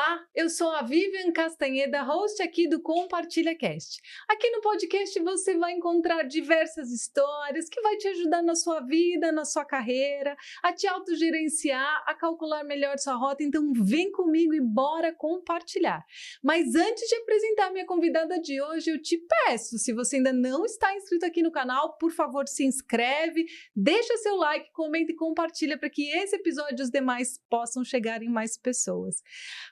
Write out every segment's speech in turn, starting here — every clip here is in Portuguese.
Olá, eu sou a Vivian Castanheda, host aqui do Compartilha Cast. Aqui no podcast você vai encontrar diversas histórias que vai te ajudar na sua vida, na sua carreira, a te autogerenciar, a calcular melhor sua rota. Então vem comigo e bora compartilhar. Mas antes de apresentar minha convidada de hoje, eu te peço, se você ainda não está inscrito aqui no canal, por favor se inscreve, deixa seu like, comenta e compartilha para que esse episódio e os demais possam chegar em mais pessoas.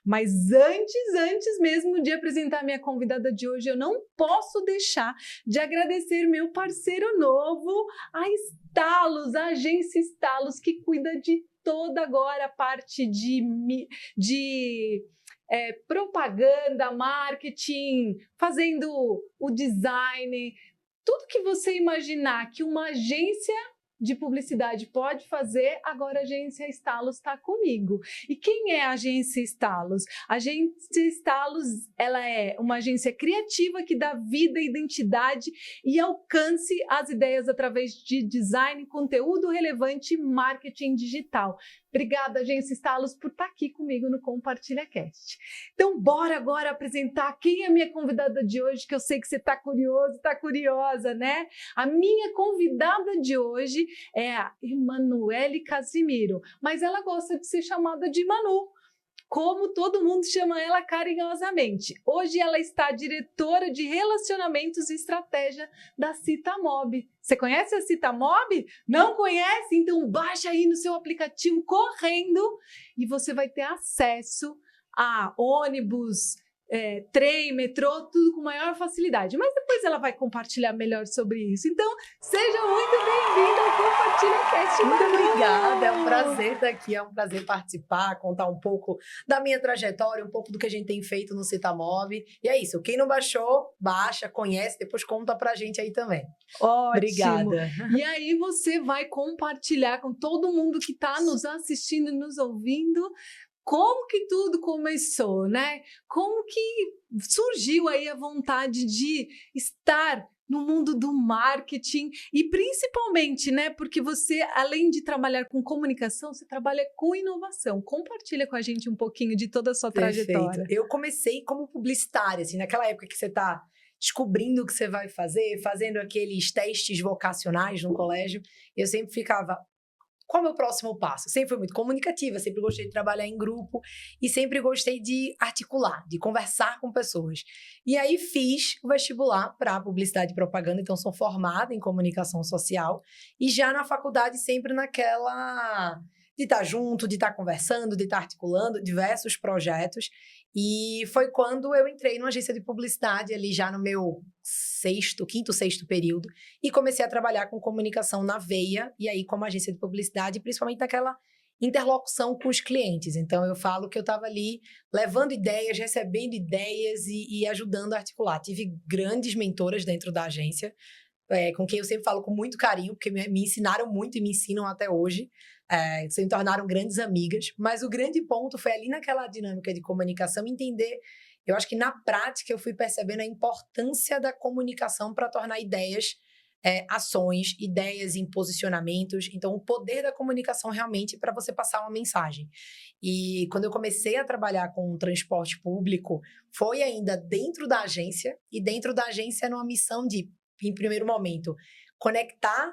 Mas antes mesmo de apresentar minha convidada de hoje, eu não posso deixar de agradecer meu parceiro novo, a Stalos, a agência Stalos, que cuida de toda agora a parte de propaganda, marketing, fazendo o design, tudo que você imaginar que uma agência de publicidade pode fazer, agora a agência Stalos está comigo. E quem é a agência Stalos? A agência Stalos, ela é uma agência criativa que dá vida, identidade e alcance às ideias através de design, conteúdo relevante e marketing digital. Obrigada, agência Stalos, por estar aqui comigo no Compartilha Cast. Então, bora agora apresentar quem é a minha convidada de hoje, que eu sei que você está curioso, está curiosa, né? A minha convidada de hoje é a Emanuele Casimiro, mas ela gosta de ser chamada de Manu, como todo mundo chama ela carinhosamente. Hoje ela está diretora de Relacionamentos e Estratégia da Citamob. Você conhece a Citamob? Não conhece? Então baixa aí no seu aplicativo correndo e você vai ter acesso a ônibus, trem, metrô, tudo com maior facilidade. Mas depois ela vai compartilhar melhor sobre isso. Então, seja muito bem-vinda ao Compartilha Cast. Muito obrigada, é um prazer estar aqui, é um prazer participar, contar um pouco da minha trajetória, um pouco do que a gente tem feito no Citamob. E é isso, quem não baixou, baixa, conhece, depois conta pra gente aí também. Ótimo. Obrigada. E aí você vai compartilhar com todo mundo que está nos assistindo e nos ouvindo como que tudo começou, né? Como que surgiu aí a vontade de estar no mundo do marketing e principalmente, né? Porque você, além de trabalhar com comunicação, você trabalha com inovação. Compartilha com a gente um pouquinho de toda a sua trajetória. Eu comecei como publicitária, assim, naquela época que você está descobrindo o que você vai fazer, fazendo aqueles testes vocacionais no colégio, eu sempre ficava... Qual é o meu próximo passo? Sempre fui muito comunicativa, sempre gostei de trabalhar em grupo e sempre gostei de articular, de conversar com pessoas. E aí fiz o vestibular para publicidade e propaganda, então sou formada em comunicação social e já na faculdade sempre naquela de estar junto, de estar conversando, de estar articulando diversos projetos. E foi quando eu entrei numa agência de publicidade ali já no meu quinto, sexto período e comecei a trabalhar com comunicação na veia e aí como agência de publicidade, principalmente naquela interlocução com os clientes. Então eu falo que eu estava ali levando ideias, recebendo ideias e ajudando a articular. Tive grandes mentoras dentro da agência, com quem eu sempre falo com muito carinho, porque me ensinaram muito e me ensinam até hoje. Se tornaram grandes amigas, mas o grande ponto foi ali naquela dinâmica de comunicação entender, eu acho que na prática eu fui percebendo a importância da comunicação para tornar ideias, ações, ideias em posicionamentos, então o poder da comunicação realmente para você passar uma mensagem. E quando eu comecei a trabalhar com o transporte público, foi ainda dentro da agência, e dentro da agência numa missão de, em primeiro momento, conectar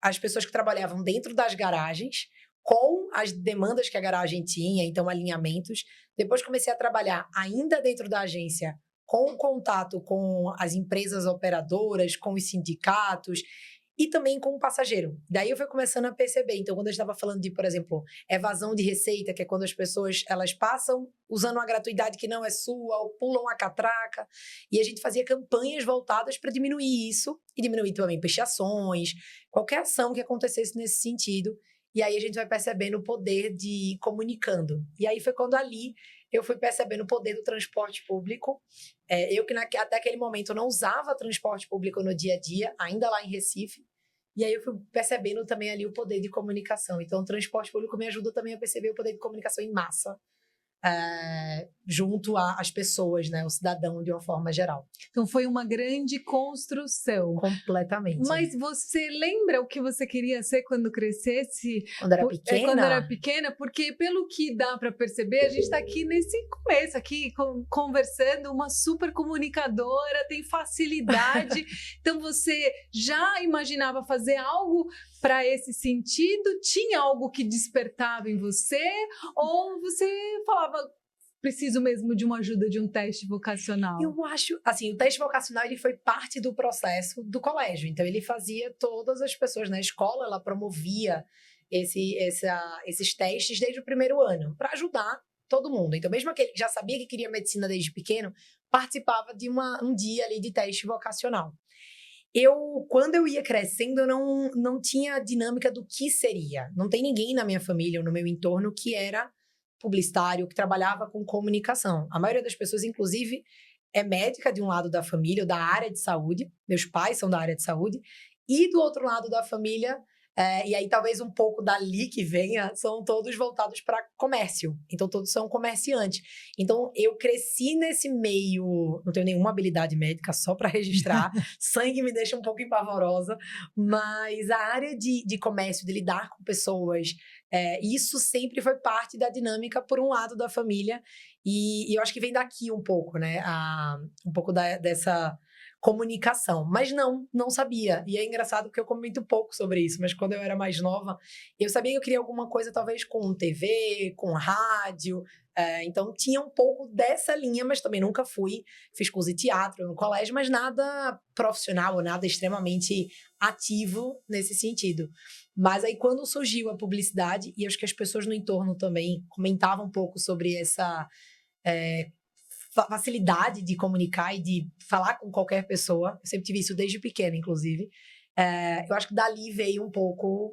as pessoas que trabalhavam dentro das garagens com as demandas que a garagem tinha, então alinhamentos. Depois comecei a trabalhar ainda dentro da agência com contato com as empresas operadoras, com os sindicatos e também com o passageiro. Daí eu fui começando a perceber. Então, quando eu estava falando de, por exemplo, evasão de receita, que é quando as pessoas elas passam usando uma gratuidade que não é sua ou pulam a catraca, e a gente fazia campanhas voltadas para diminuir isso e diminuir também pichações, qualquer ação que acontecesse nesse sentido. E aí a gente vai percebendo o poder de ir comunicando. E aí foi quando ali eu fui percebendo o poder do transporte público. Eu que até aquele momento não usava transporte público no dia a dia, ainda lá em Recife. E aí eu fui percebendo também ali o poder de comunicação. Então o transporte público me ajuda também a perceber o poder de comunicação em massa junto às pessoas, né? O cidadão de uma forma geral. Então foi uma grande construção. Completamente. Mas você lembra o que você queria ser quando crescesse? Quando era pequena? Quando era pequena, porque pelo que dá para perceber, a gente está aqui nesse começo, aqui conversando, uma super comunicadora, tem facilidade. Então você já imaginava fazer algo para esse sentido? Tinha algo que despertava em você? Ou você falava, preciso mesmo de uma ajuda de um teste vocacional? Eu acho, assim, o teste vocacional ele foi parte do processo do colégio. Então, ele fazia todas as pessoas na escola, ela promovia esses testes desde o primeiro ano, para ajudar todo mundo. Então, mesmo aquele que já sabia que queria medicina desde pequeno, participava de um dia ali de teste vocacional. Quando eu ia crescendo, eu não tinha a dinâmica do que seria. Não tem ninguém na minha família ou no meu entorno que era publicitário, que trabalhava com comunicação. A maioria das pessoas, inclusive, é médica de um lado da família, ou da área de saúde. Meus pais são da área de saúde. E do outro lado da família, e aí talvez um pouco dali que venha, são todos voltados para comércio. Então, todos são comerciantes. Então, eu cresci nesse meio, não tenho nenhuma habilidade médica, só para registrar. Sangue me deixa um pouco empavorosa. Mas a área de comércio, de lidar com pessoas, isso sempre foi parte da dinâmica, por um lado da família. E eu acho que vem daqui um pouco, né? Um pouco dessa comunicação, mas não sabia. E é engraçado porque eu comento pouco sobre isso, mas quando eu era mais nova, eu sabia que eu queria alguma coisa talvez com TV, com rádio, então tinha um pouco dessa linha, mas também nunca fiz curso de teatro no colégio, mas nada profissional, nada extremamente ativo nesse sentido. Mas aí quando surgiu a publicidade, e acho que as pessoas no entorno também comentavam um pouco sobre essa facilidade de comunicar e de falar com qualquer pessoa. Eu sempre tive isso desde pequena, inclusive. Eu acho que dali veio um pouco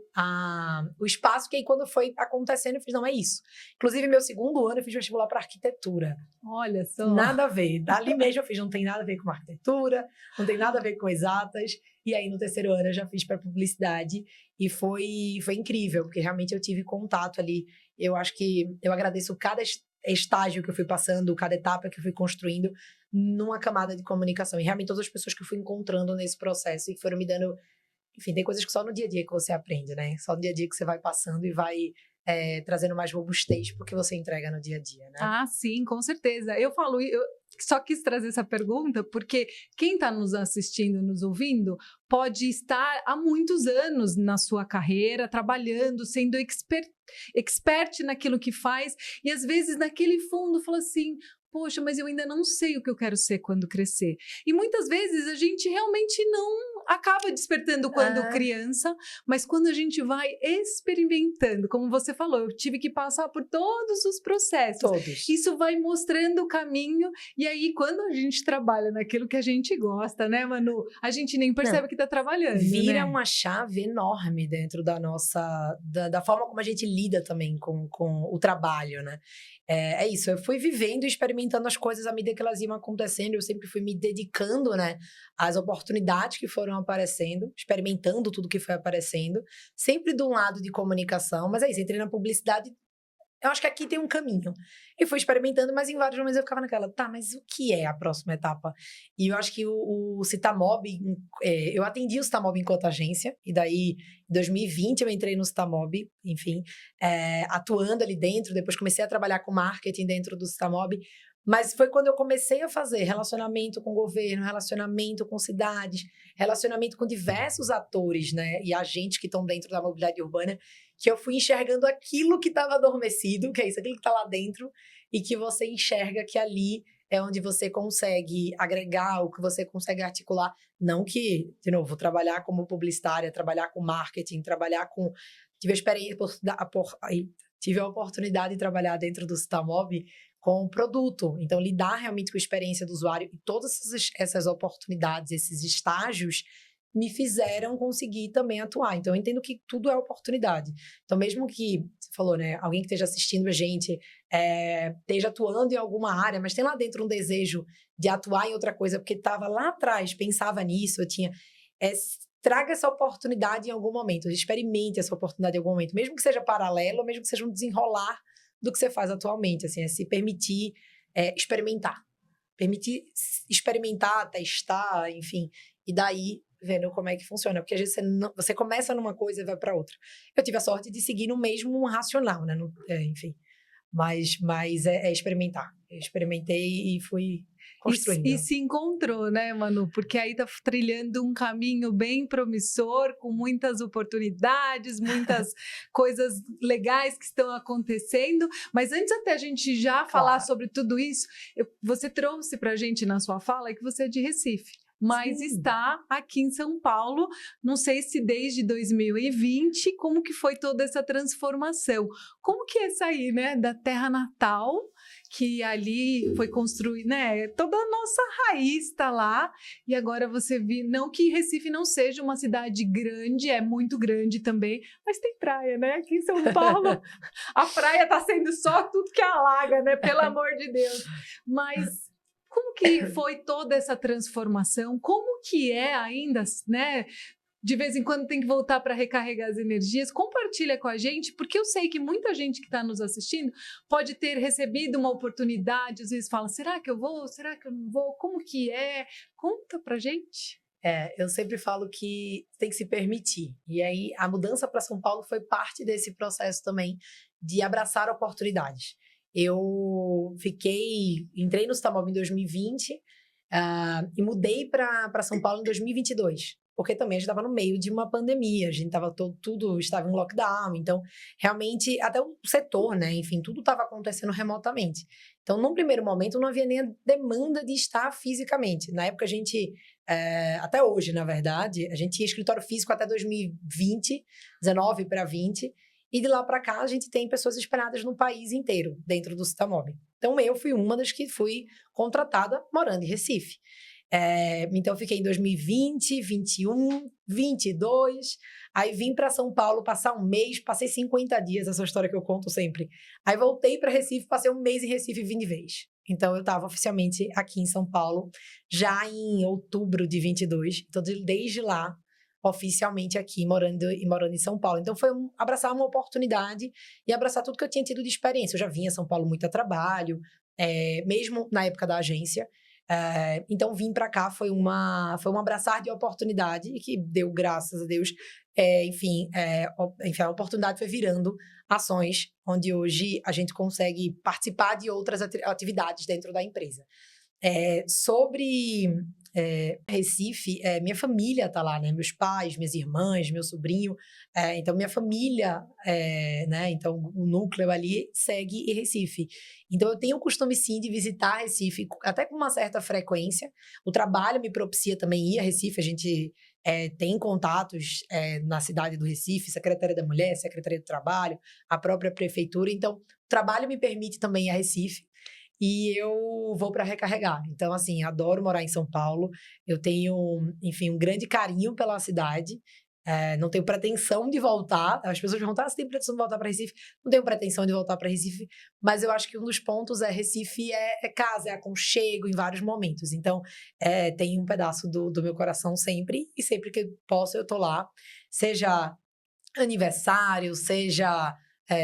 o espaço, que aí quando foi acontecendo, eu fiz, não, é isso. Inclusive, meu segundo ano, eu fiz vestibular para arquitetura. Olha só. Nada a ver. Dali mesmo eu fiz, não tem nada a ver com arquitetura, não tem nada a ver com exatas. E aí, no terceiro ano, eu já fiz para publicidade. E foi incrível, porque realmente eu tive contato ali. Eu acho que eu agradeço cada estágio que eu fui passando, cada etapa que eu fui construindo numa camada de comunicação. E realmente todas as pessoas que eu fui encontrando nesse processo e que foram me dando... Enfim, tem coisas que só no dia a dia que você aprende, né? Só no dia a dia que você vai passando e vai trazendo mais robustez porque você entrega no dia a dia, né? Ah, sim, com certeza. Eu só quis trazer essa pergunta porque quem está nos assistindo, nos ouvindo, pode estar há muitos anos na sua carreira, trabalhando, sendo expert naquilo que faz, e às vezes naquele fundo fala assim, poxa, mas eu ainda não sei o que eu quero ser quando crescer. E muitas vezes a gente realmente não acaba despertando quando criança, mas quando a gente vai experimentando, como você falou, eu tive que passar por todos os processos. Todos. Isso vai mostrando o caminho, e aí quando a gente trabalha naquilo que a gente gosta, né, Manu? A gente nem percebe que está trabalhando, vira né? uma chave enorme dentro da forma como a gente lida também com o trabalho, né? É isso, eu fui vivendo e experimentando as coisas à medida que elas iam acontecendo, eu sempre fui me dedicando, né, às oportunidades que foram aparecendo, experimentando tudo que foi aparecendo, sempre do lado de comunicação, mas é isso, entrei na publicidade. Eu acho que aqui tem um caminho. Eu fui experimentando, mas em vários momentos eu ficava naquela, tá, mas o que é a próxima etapa? E eu acho que o Citamob, eu atendi o Citamob enquanto agência, e daí, em 2020, eu entrei no Citamob, enfim, atuando ali dentro, depois comecei a trabalhar com marketing dentro do Citamob, mas foi quando eu comecei a fazer relacionamento com o governo, relacionamento com cidades, relacionamento com diversos atores, né, e agentes que estão dentro da mobilidade urbana, que eu fui enxergando aquilo que estava adormecido, que é isso, aquilo que está lá dentro, e que você enxerga que ali é onde você consegue agregar, o que você consegue articular. Não que, de novo, trabalhar como publicitária, trabalhar com marketing, trabalhar com... Tive a oportunidade de trabalhar dentro do Citamob com produto. Então, lidar realmente com a experiência do usuário e todas essas oportunidades, esses estágios, me fizeram conseguir também atuar. Então, eu entendo que tudo é oportunidade. Então, mesmo que, você falou, né, alguém que esteja assistindo a gente esteja atuando em alguma área, mas tem lá dentro um desejo de atuar em outra coisa, porque estava lá atrás, pensava nisso, eu tinha... traga essa oportunidade em algum momento, experimente essa oportunidade em algum momento, mesmo que seja paralelo, mesmo que seja um desenrolar do que você faz atualmente, assim, é se permitir experimentar. Permitir experimentar, testar, enfim, e daí vendo como é que funciona, porque às vezes você começa numa coisa e vai para outra. Eu tive a sorte de seguir no mesmo racional, né? Enfim, mas é experimentar. Eu experimentei e fui construindo. E se encontrou, né, Manu? Porque aí tá trilhando um caminho bem promissor, com muitas oportunidades, muitas coisas legais que estão acontecendo. Mas antes até a gente já falar sobre tudo isso, você trouxe para a gente na sua fala que você é de Recife. Mas Sim. Está aqui em São Paulo, não sei se desde 2020, como que foi toda essa transformação? Como que é sair, né, da terra natal, que ali foi construir, né, toda a nossa raiz está lá, e agora você vê, não que Recife não seja uma cidade grande, é muito grande também, mas tem praia, né, aqui em São Paulo, a praia está sendo só tudo que alaga, né, pelo amor de Deus, mas... Como que foi toda essa transformação? Como que é ainda, né? De vez em quando tem que voltar para recarregar as energias. Compartilha com a gente, porque eu sei que muita gente que está nos assistindo pode ter recebido uma oportunidade, às vezes fala, será que eu vou? Será que eu não vou? Como que é? Conta pra gente. Eu sempre falo que tem que se permitir. E aí, a mudança para São Paulo foi parte desse processo também de abraçar oportunidades. Eu entrei no Citamob em 2020 e mudei para São Paulo em 2022, porque também a gente estava no meio de uma pandemia, a gente estava tudo estava em lockdown, então realmente até o setor, né, enfim, tudo estava acontecendo remotamente. Então, num primeiro momento, não havia nem a demanda de estar fisicamente. Na época, a gente, até hoje, na verdade, a gente tinha escritório físico até 2020, 19 para 20, e de lá para cá, a gente tem pessoas espalhadas no país inteiro, dentro do Citamob. Então, eu fui uma das que fui contratada morando em Recife. Então, eu fiquei em 2020, 21, 22. Aí, vim para São Paulo passar um mês, passei 50 dias, essa história que eu conto sempre. Aí, voltei para Recife, passei um mês em Recife e vim de vez. Então, eu estava oficialmente aqui em São Paulo, já em outubro de 22. Então, desde lá, oficialmente aqui, morando em São Paulo. Então, foi abraçar uma oportunidade e abraçar tudo que eu tinha tido de experiência. Eu já vinha a São Paulo muito a trabalho, mesmo na época da agência. Então, vim para cá foi um abraçar de oportunidade e que deu, graças a Deus, enfim, a oportunidade foi virando ações, onde hoje a gente consegue participar de outras atividades dentro da empresa. Sobre Recife, minha família tá lá, né? Meus pais, minhas irmãs, meu sobrinho. Então, minha família, né? Então, o núcleo ali segue em Recife. Então, eu tenho o costume, sim, de visitar Recife, até com uma certa frequência. O trabalho me propicia também ir a Recife. A gente tem contatos na cidade do Recife, Secretaria da Mulher, Secretaria do Trabalho, a própria prefeitura. Então, o trabalho me permite também ir a Recife. E eu vou para recarregar. Então, assim, adoro morar em São Paulo. Eu tenho, enfim, um grande carinho pela cidade. Não tenho pretensão de voltar. As pessoas perguntam, você tem pretensão de voltar para Recife? Não tenho pretensão de voltar para Recife, mas eu acho que um dos pontos Recife é casa, é aconchego em vários momentos. Então, tem um pedaço do meu coração sempre, e sempre que posso eu tô lá. Seja aniversário, seja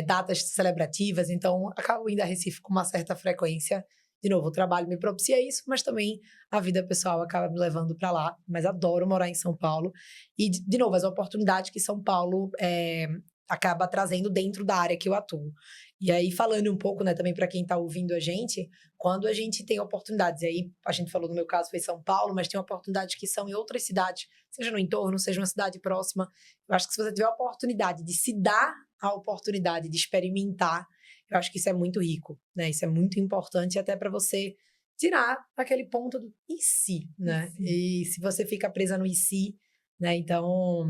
datas celebrativas, então acabo indo a Recife com uma certa frequência. De novo, o trabalho me propicia isso, mas também a vida pessoal acaba me levando para lá. Mas adoro morar em São Paulo. E, de novo, as oportunidades que São Paulo acaba trazendo dentro da área que eu atuo. E aí, falando um pouco, né, também para quem está ouvindo a gente, quando a gente tem oportunidades, e aí a gente falou, no meu caso, foi São Paulo, mas tem oportunidades que são em outras cidades, seja no entorno, seja uma cidade próxima. Eu acho que se você tiver a oportunidade de se dar a oportunidade de experimentar, eu acho que isso é muito rico, né? Isso é muito importante até para você tirar aquele ponto do e se, né? E se você fica presa no e se, né? Então,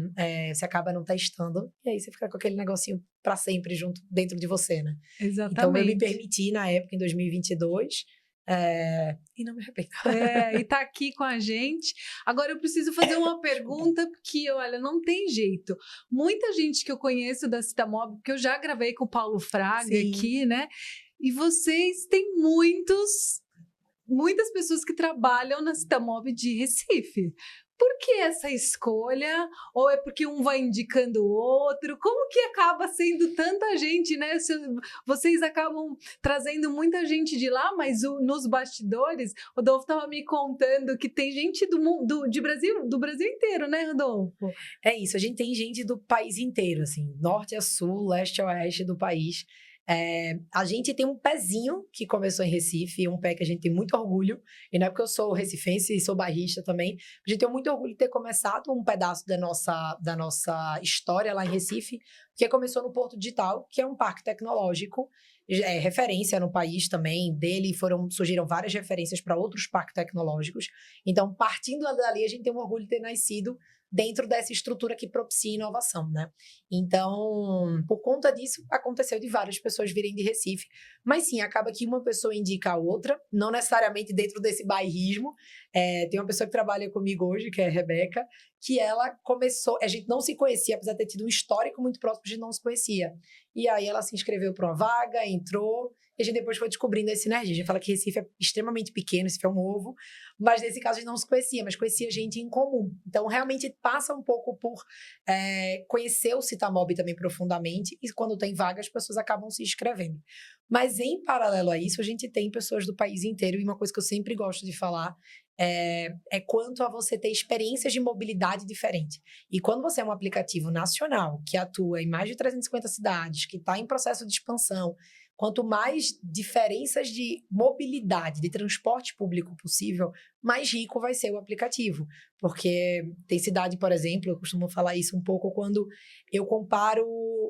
você acaba não testando e aí você fica com aquele negocinho para sempre junto dentro de você, né? Exatamente. Então, eu me permiti na época, em 2022, e não me arrependo. E tá aqui com a gente. Agora eu preciso fazer uma pergunta, porque, olha, não tem jeito. Muita gente que eu conheço da Citamob, porque eu já gravei com o Paulo Fraga aqui, né? E vocês têm muitos muitas pessoas que trabalham na Citamob de Recife. Por que essa escolha? Ou é porque um vai indicando o outro? Como que acaba sendo tanta gente, né? Vocês acabam trazendo muita gente de lá, mas nos bastidores, o Rodolfo estava me contando que tem gente do Brasil inteiro, né, Rodolfo? É isso, a gente tem gente do país inteiro, assim, norte a sul, leste a oeste do país. A gente tem um pezinho que começou em Recife, um pé que a gente tem muito orgulho, e não é porque eu sou recifense e sou bairrista também, a gente tem muito orgulho de ter começado um pedaço da nossa história lá em Recife, que começou no Porto Digital, que é um parque tecnológico, referência no país também, dele surgiram várias referências para outros parques tecnológicos, então partindo dali a gente tem um orgulho de ter nascido dentro dessa estrutura que propicia inovação, né? Então, por conta disso, aconteceu de várias pessoas virem de Recife, mas sim, acaba que uma pessoa indica a outra, não necessariamente dentro desse bairrismo. Tem uma pessoa que trabalha comigo hoje, que é a Rebeca, que ela começou, a gente não se conhecia, apesar de ter tido um histórico muito próximo, a gente não se conhecia. E aí ela se inscreveu para uma vaga, entrou, e a gente depois foi descobrindo essa sinergia. A gente fala que Recife é extremamente pequeno, Recife é um ovo, mas nesse caso a gente não se conhecia, mas conhecia gente em comum. Então, realmente passa um pouco por conhecer o Citamob também profundamente, e quando tem vaga, as pessoas acabam se inscrevendo. Mas, em paralelo a isso, a gente tem pessoas do país inteiro, e uma coisa que eu sempre gosto de falar é quanto a você ter experiências de mobilidade diferente. E quando você é um aplicativo nacional, que atua em mais de 350 cidades, que está em processo de expansão, quanto mais diferenças de mobilidade, de transporte público possível, mais rico vai ser o aplicativo. Porque tem cidade, por exemplo, eu costumo falar isso um pouco quando eu comparo,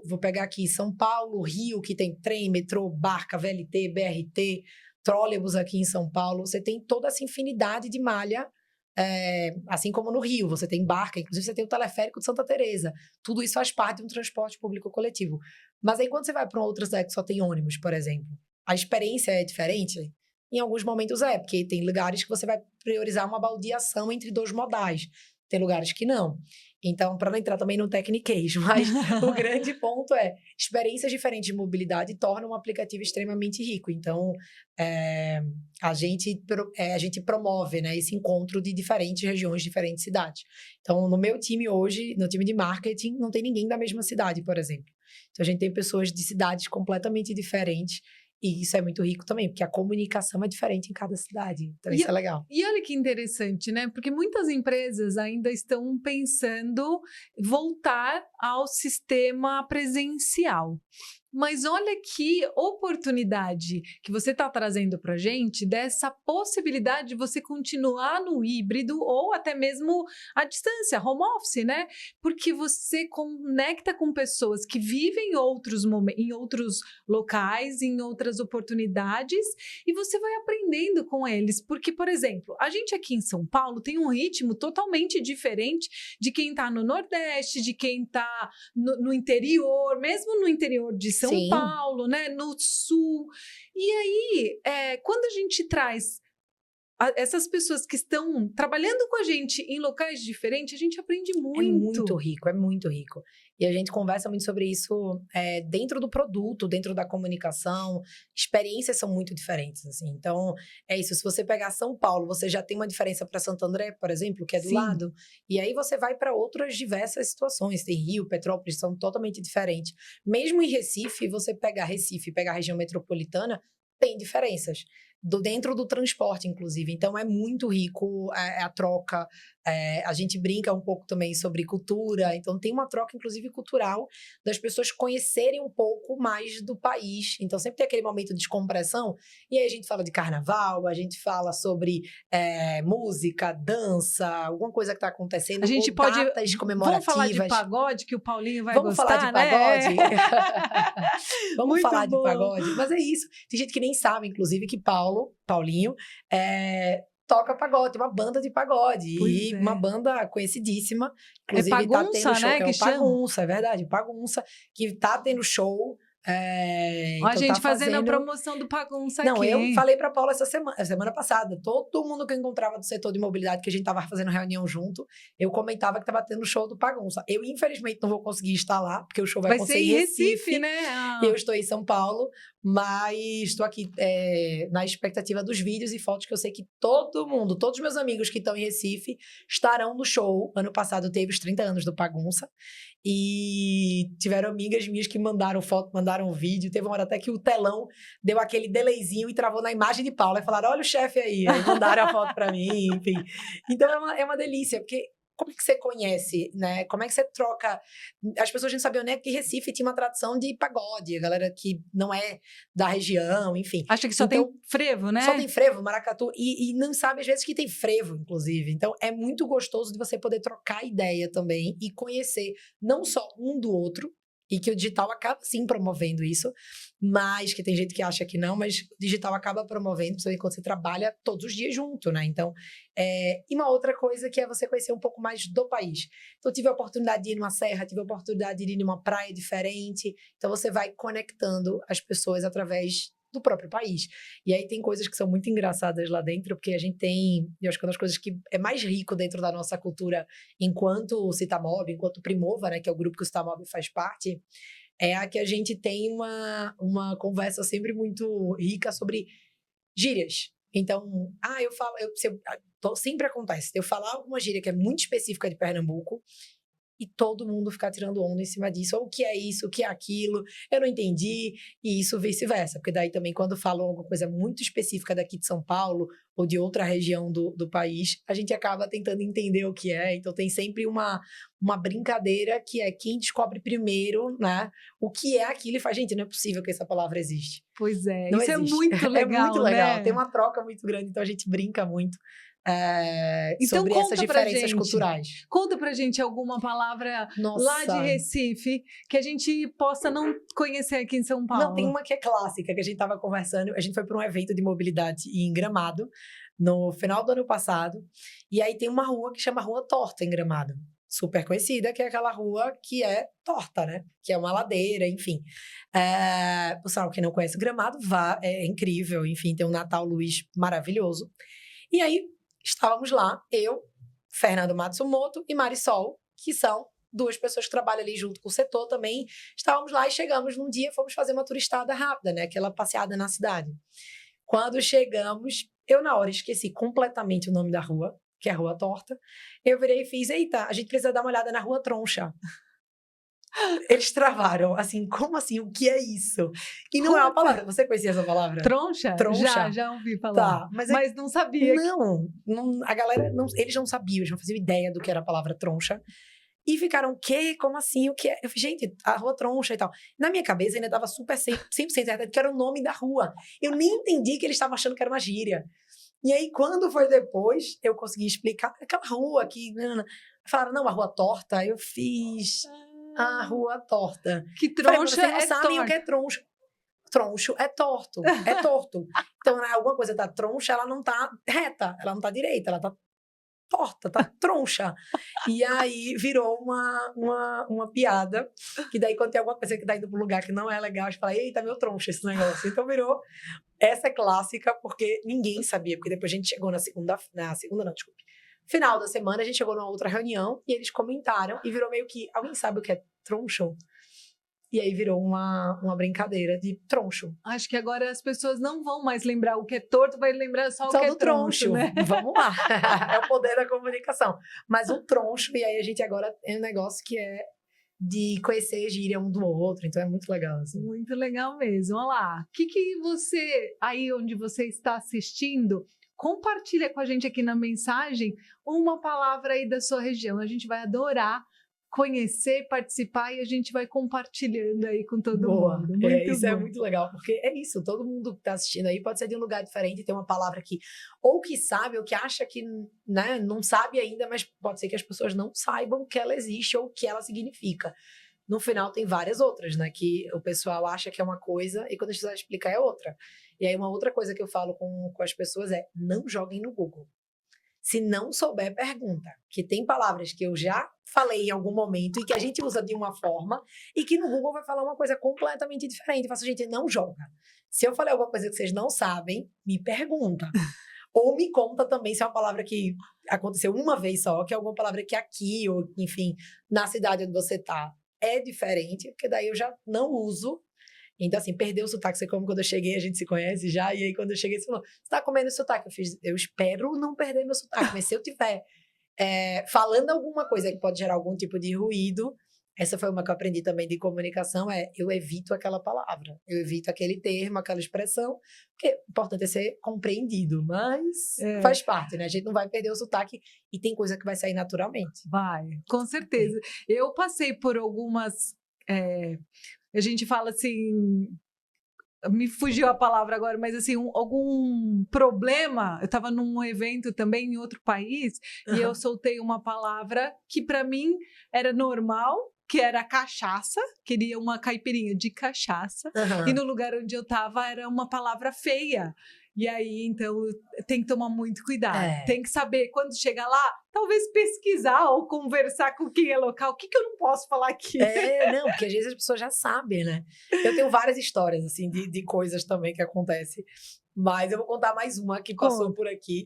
vou pegar aqui São Paulo, Rio, que tem trem, metrô, barca, VLT, BRT, trólebus aqui em São Paulo, você tem toda essa infinidade de malha, assim como no Rio, você tem barca, inclusive você tem o teleférico de Santa Teresa. Tudo isso faz parte de um transporte público coletivo. Mas aí quando você vai para uma outra cidade que só tem ônibus, por exemplo, a experiência é diferente? Em alguns momentos porque tem lugares que você vai priorizar uma baldeação entre dois modais. Tem lugares que não. Então, para não entrar também no techniquez, mas o grande ponto experiências diferentes de mobilidade tornam um aplicativo extremamente rico. Então, a gente promove, né, esse encontro de diferentes regiões, diferentes cidades. Então, no meu time hoje, no time de marketing, não tem ninguém da mesma cidade, por exemplo. Então, a gente tem pessoas de cidades completamente diferentes. E isso é muito rico também, porque a comunicação é diferente em cada cidade. Então, isso é legal. E olha que interessante, né? Porque muitas empresas ainda estão pensando voltar ao sistema presencial. Mas olha que oportunidade que você está trazendo para a gente dessa possibilidade de você continuar no híbrido ou até mesmo à distância, home office, né? Porque você conecta com pessoas que vivem em outros locais, em outras oportunidades, e você vai aprendendo com eles. Porque, por exemplo, a gente aqui em São Paulo tem um ritmo totalmente diferente de quem está no Nordeste, de quem está no interior, mesmo no interior de São Paulo, né, no Sul. E aí, quando a gente traz essas pessoas que estão trabalhando com a gente em locais diferentes, a gente aprende muito. É muito rico, é muito rico. E a gente conversa muito sobre isso dentro do produto, dentro da comunicação. Experiências são muito diferentes, assim. Então, é isso. Se você pegar São Paulo, você já tem uma diferença para Santo André, por exemplo, que é do lado. E aí você vai para outras diversas situações. Tem Rio, Petrópolis, são totalmente diferentes. Mesmo em Recife, você pegar Recife e pegar a região metropolitana, tem diferenças. Dentro do transporte, inclusive. Então, é muito rico a troca. A gente brinca um pouco também sobre cultura. Então, tem uma troca, inclusive, cultural das pessoas conhecerem um pouco mais do país. Então, sempre tem aquele momento de descompressão. E aí, a gente fala de carnaval, a gente fala sobre música, dança, alguma coisa que está acontecendo. A gente pode... datas comemorativas. Vamos falar de pagode, que o Paulinho vai Vamos gostar, falar de pagode? Né? Vamos muito falar bom. de pagode? Mas é isso. Tem gente que nem sabe, inclusive, que Paulinho, toca pagode, tem uma banda de pagode. Uma banda conhecidíssima. Inclusive, Pagunça, tá tendo show. Né? É o Pagunça, é verdade. Pagunça, que tá tendo show Ó, a Então gente tá fazendo a fazendo... promoção do Bagunça Não, aqui, eu hein? falei pra Paula essa semana passada, todo mundo que eu encontrava do setor de mobilidade, que a gente tava fazendo reunião junto, eu comentava que tava tendo show do Bagunça. Eu, infelizmente, não vou conseguir estar lá, porque o show vai Vai ser acontecer em em Recife, Recife. né? Eu estou em São Paulo, mas estou aqui na expectativa dos vídeos e fotos que eu sei que todo mundo, todos os meus amigos que estão em Recife estarão no show. Ano passado teve os 30 anos do Bagunça e tiveram amigas minhas que mandaram foto, mandaram vídeo. Teve uma hora até que o telão deu aquele delayzinho e travou na imagem de Paula e falaram, olha o chefe aí mandaram a foto para mim, enfim. Então é uma delícia, porque como é que você conhece, né? Como é que você troca? As pessoas não sabiam nem que Recife tinha uma tradição de pagode, a galera que não é da região, enfim. Acha que só Então, tem frevo, né? só tem frevo, maracatu, e não sabe às vezes que tem frevo, inclusive. Então, é muito gostoso de você poder trocar ideia também e conhecer não só um do outro, e que o digital acaba sim promovendo isso, mas que tem gente que acha que não, mas o digital acaba promovendo, principalmente quando você trabalha todos os dias junto, né? Então, e uma outra coisa que é você conhecer um pouco mais do país. Então, eu tive a oportunidade de ir numa serra, tive a oportunidade de ir numa praia diferente, então você vai conectando as pessoas através do próprio país. E aí tem coisas que são muito engraçadas lá dentro, porque a gente tem, eu acho que uma das coisas que é mais rico dentro da nossa cultura, enquanto Citamob, enquanto Primova, né, que é o grupo que o Citamob faz parte, é a que a gente tem uma conversa sempre muito rica sobre gírias. Então, eu falo, sempre acontece, eu falar alguma gíria que é muito específica de Pernambuco, e todo mundo ficar tirando onda em cima disso. Ou o que é isso, o que é aquilo, eu não entendi, e isso vice-versa. Porque daí também, quando falam alguma coisa muito específica daqui de São Paulo, ou de outra região do país, a gente acaba tentando entender o que é. Então tem sempre uma brincadeira que é quem descobre primeiro, né, o que é aquilo e faz, gente, não é possível que essa palavra existe. Pois é, Não isso existe. é muito legal, É muito legal, né? tem uma troca muito grande, então a gente brinca muito Então sobre essas conta pra diferenças gente. culturais. Conta pra gente alguma palavra lá de Nossa, Recife que a gente possa não conhecer aqui em São não, tem Paulo. uma que é clássica, que a gente estava conversando, a gente foi para um evento de mobilidade em Gramado, no final do ano passado, e aí tem uma rua que chama Rua Torta em Gramado, super conhecida, que é aquela rua que é torta, né? Que é uma ladeira, enfim. Pessoal, quem não conhece Gramado, vá, é incrível, enfim, tem um Natal Luiz maravilhoso. E aí, estávamos lá, eu, Fernando Matsumoto e Marisol, que são duas pessoas que trabalham ali junto com o setor também. Estávamos lá e chegamos num dia, fomos fazer uma turistada rápida, né? Aquela passeada na cidade. Quando chegamos, eu na hora esqueci completamente o nome da rua, que é a Rua Torta. Eu virei e fiz, eita, a gente precisa dar uma olhada na Rua Troncha. Eles travaram, assim, como assim? O que é isso? E não é uma palavra. Você conhecia essa palavra? Troncha? Troncha? Já ouvi falar. Tá, mas não sabia. Não, a galera, não, eles não sabiam, eles não faziam ideia do que era a palavra troncha. E ficaram, o quê? Como assim? O que é? Eu falei, gente, a Rua Troncha e tal. Na minha cabeça ainda estava super 100% certa que era o nome da rua. Eu nem entendi que eles estavam achando que era uma gíria. E aí, quando foi depois, eu consegui explicar aquela rua que... Falaram, não, a Rua Torta. Eu fiz a Rua Torta. Que troncha falei, vocês não sabem o que é troncho. Troncho é torto, é torto. Então, alguma coisa tá troncha, ela não tá reta, ela não tá direita, ela tá torta, tá troncha. E aí virou uma piada, que daí quando tem alguma coisa que tá indo pro lugar que não é legal, a gente fala, eita, meu troncha esse negócio. Então virou, essa é clássica, porque ninguém sabia, porque depois a gente chegou na segunda não, desculpe. Final da semana, a gente chegou numa outra reunião, e eles comentaram, e virou meio que, alguém sabe o que é troncho? E aí virou uma brincadeira de troncho. Acho que agora as pessoas não vão mais lembrar o que é torto, vai lembrar só o Só que é do troncho, né? Vamos lá. É o poder da comunicação. Mas o troncho, e aí a gente agora tem um negócio que é de conhecer gíria um do outro, então é muito legal. Assim. Muito legal mesmo. Olha lá. O que você, aí onde você está assistindo, compartilha com a gente aqui na mensagem uma palavra aí da sua região. A gente vai adorar conhecer, participar e a gente vai compartilhando aí com todo mundo. Muito isso bom. É muito legal, porque é isso, todo mundo que está assistindo aí pode ser de um lugar diferente, tem uma palavra que ou que sabe, ou que acha que, né, não sabe ainda, mas pode ser que as pessoas não saibam que ela existe ou o que ela significa. No final tem várias outras, né, que o pessoal acha que é uma coisa e quando a gente vai explicar é outra. E aí uma outra coisa que eu falo com as pessoas é, não joguem no Google. Se não souber, pergunta. Que tem palavras que eu já falei em algum momento e que a gente usa de uma forma e que no Google vai falar uma coisa completamente diferente. Eu faço, gente, não joga. Se eu falei alguma coisa que vocês não sabem, me pergunta. Ou me conta também se é uma palavra que aconteceu uma vez só, que é alguma palavra que aqui, ou enfim, na cidade onde você tá, é diferente, porque daí eu já não uso. Então, assim, perdeu o sotaque. Você como quando eu cheguei, a gente se conhece já, e aí quando eu cheguei, você falou, você tá comendo sotaque? Eu espero não perder meu sotaque, mas se eu tiver falando alguma coisa que pode gerar algum tipo de ruído, essa foi uma que eu aprendi também de comunicação, eu evito aquela palavra, eu evito aquele termo, aquela expressão, porque o importante é ser compreendido, mas faz parte, né? A gente não vai perder o sotaque e tem coisa que vai sair naturalmente. Vai, com certeza. Eu passei por algumas... a gente fala assim... Me fugiu a palavra agora, mas assim, algum problema. Eu estava num evento também em outro país e eu soltei uma palavra que para mim era normal, que era cachaça, queria uma caipirinha de cachaça, e no lugar onde eu estava era uma palavra feia. E aí, então, tem que tomar muito cuidado. Tem que saber, quando chegar lá, talvez pesquisar ou conversar com quem é local. O que eu não posso falar aqui? Não, porque às vezes as pessoas já sabem, né? Eu tenho várias histórias, assim, de coisas também que acontecem. Mas eu vou contar mais uma que passou por aqui.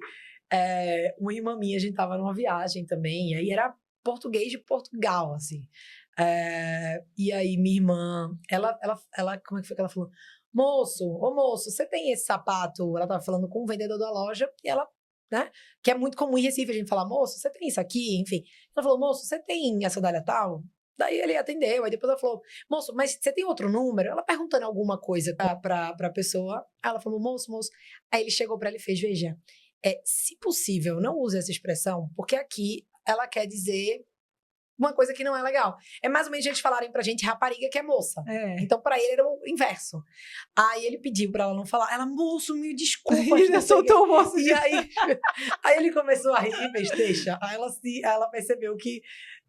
Uma irmã minha, a gente tava numa viagem também, e aí era português de Portugal, assim. E aí minha irmã, ela, como é que foi que ela falou? Ô moço, você tem esse sapato? Ela tava falando com o vendedor da loja e ela, né? Que é muito comum em Recife a gente falar, moço, você tem isso aqui? Enfim. Ela falou, moço, você tem a sandália tal? Daí ele atendeu, aí depois ela falou, moço, mas você tem outro número? Ela perguntando alguma coisa pra pessoa. Ela falou, moço. Aí ele chegou pra ela e fez, veja, se possível, não use essa expressão, porque aqui ela quer dizer uma coisa que não é legal. É mais ou menos eles falarem pra gente rapariga que é moça. Então, pra ele era o inverso. Aí ele pediu pra ela não falar. Ela, moço, me desculpa. E ainda soltou o moço. E aí ele começou a rir e fez, deixa. Aí ela percebeu que,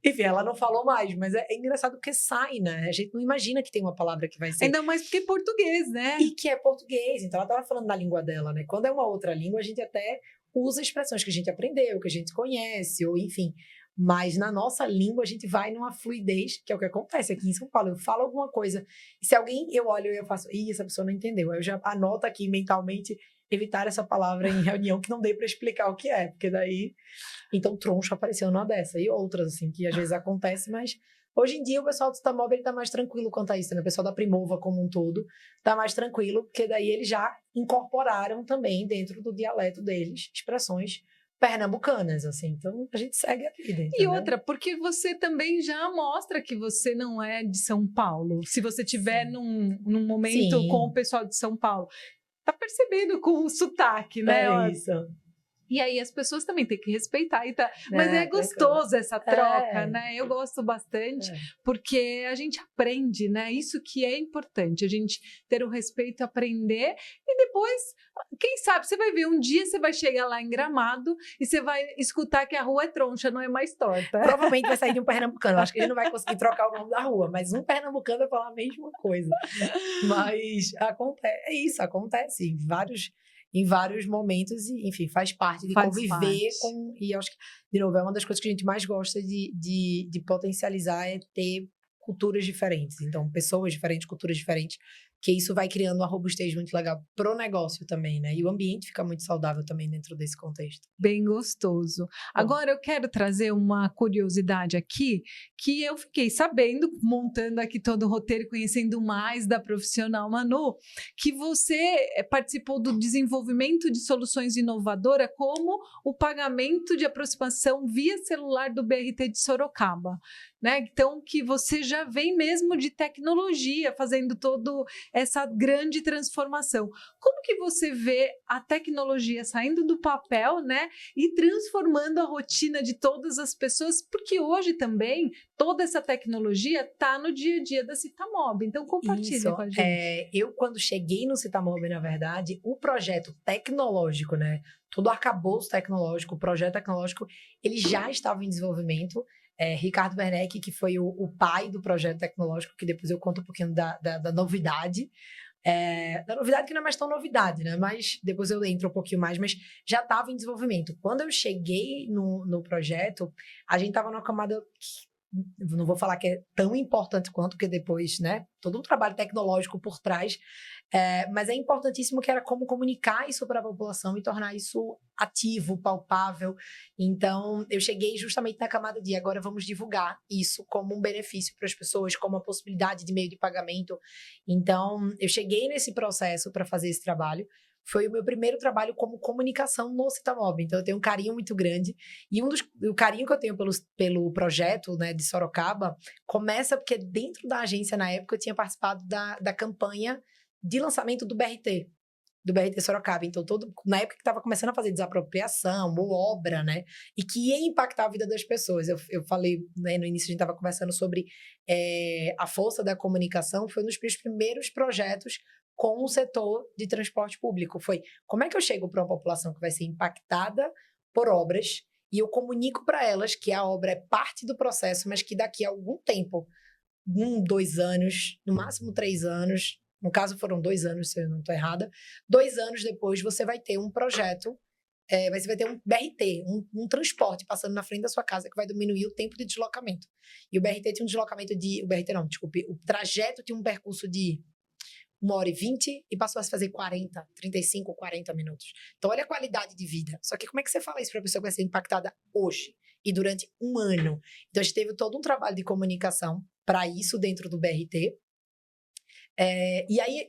enfim, ela não falou mais. Mas é engraçado porque sai, né? A gente não imagina que tem uma palavra que vai ser. Ainda mais porque é português, né? E que é português. Então, ela tava falando na língua dela, né? Quando é uma outra língua, a gente até usa expressões que a gente aprendeu, que a gente conhece, ou enfim... Mas na nossa língua a gente vai numa fluidez, que é o que acontece aqui em São Paulo. Eu falo alguma coisa, e se alguém eu olho e eu faço, essa pessoa não entendeu. Aí eu já anoto aqui mentalmente evitar essa palavra em reunião que não dê para explicar o que é, porque daí. Então, troncho apareceu numa dessa, e outras, assim, que às vezes acontece, mas hoje em dia o pessoal do Citamóvel ele tá mais tranquilo quanto a isso, né? O pessoal da Primova como um todo tá mais tranquilo, porque daí eles já incorporaram também dentro do dialeto deles expressões pernambucanas, assim. Então, a gente segue a vida, entendeu? E outra, porque você também já mostra que você não é de São Paulo. Se você tiver num momento com o pessoal de São Paulo, tá percebendo com o sotaque, né? Isso. E aí as pessoas também têm que respeitar. Mas é gostoso essa troca, né? Eu gosto bastante, porque a gente aprende, né? Isso que é importante, a gente ter o respeito, aprender, e depois, quem sabe, você vai ver, um dia você vai chegar lá em Gramado e você vai escutar que a rua é troncha, não é mais torta. Provavelmente vai sair de um pernambucano. Acho que ele não vai conseguir trocar o nome da rua, mas um pernambucano vai falar a mesma coisa. Mas acontece em vários momentos, e, enfim, faz parte de conviver com... E acho que, de novo, é uma das coisas que a gente mais gosta de potencializar, é ter culturas diferentes. Então, pessoas diferentes, culturas diferentes, que isso vai criando uma robustez muito legal pro negócio também, né? E o ambiente fica muito saudável também dentro desse contexto. Bem gostoso. Agora eu quero trazer uma curiosidade aqui, que eu fiquei sabendo, montando aqui todo o roteiro, conhecendo mais da profissional Manu, que você participou do desenvolvimento de soluções inovadoras, como o pagamento de aproximação via celular do BRT de Sorocaba, né? Então, que você já vem mesmo de tecnologia, fazendo todo essa grande transformação. Como que você vê a tecnologia saindo do papel, né, e transformando a rotina de todas as pessoas? Porque hoje também toda essa tecnologia está no dia a dia da Citamob. Então, compartilha com a gente. Eu, quando cheguei no Citamob, na verdade, o projeto tecnológico, né, todo o arcabouço tecnológico, o projeto tecnológico, ele já estava em desenvolvimento. Ricardo Werneck, que foi o pai do projeto tecnológico, que depois eu conto um pouquinho da novidade, Da novidade que não é mais tão novidade, né? Mas depois eu entro um pouquinho mais, mas já estava em desenvolvimento. Quando eu cheguei no projeto, a gente estava numa camada não vou falar que é tão importante quanto, porque depois, né, todo um trabalho tecnológico por trás, mas é importantíssimo que era como comunicar isso para a população e tornar isso ativo, palpável. Então, eu cheguei justamente na camada de agora vamos divulgar isso como um benefício para as pessoas, como uma possibilidade de meio de pagamento. Então, eu cheguei nesse processo para fazer esse trabalho. Foi o meu primeiro trabalho como comunicação no Citamob. Então, eu tenho um carinho muito grande. E o carinho que eu tenho pelo projeto, né, de Sorocaba começa porque dentro da agência, na época, eu tinha participado da campanha de lançamento do BRT Sorocaba. Então, na época que estava começando a fazer desapropriação ou obra, né? E que ia impactar a vida das pessoas. Eu falei, né, no início a gente estava conversando sobre a força da comunicação. Foi um dos meus primeiros projetos com o setor de transporte público. Foi como é que eu chego para uma população que vai ser impactada por obras e eu comunico para elas que a obra é parte do processo, mas que daqui a algum tempo, 2 anos, no máximo 3 anos, no caso foram 2 anos, se eu não estou errada, 2 anos depois você vai ter um projeto, você vai ter um BRT, um transporte passando na frente da sua casa que vai diminuir o tempo de deslocamento. E o BRT tinha um deslocamento o BRT não, desculpe, o trajeto tinha um percurso de 1h20 e passou a se fazer 40, 35, 40 minutos. Então, olha a qualidade de vida. Só que como é que você fala isso para a pessoa que vai ser impactada hoje e durante um ano? Então, a gente teve todo um trabalho de comunicação para isso dentro do BRT. E aí,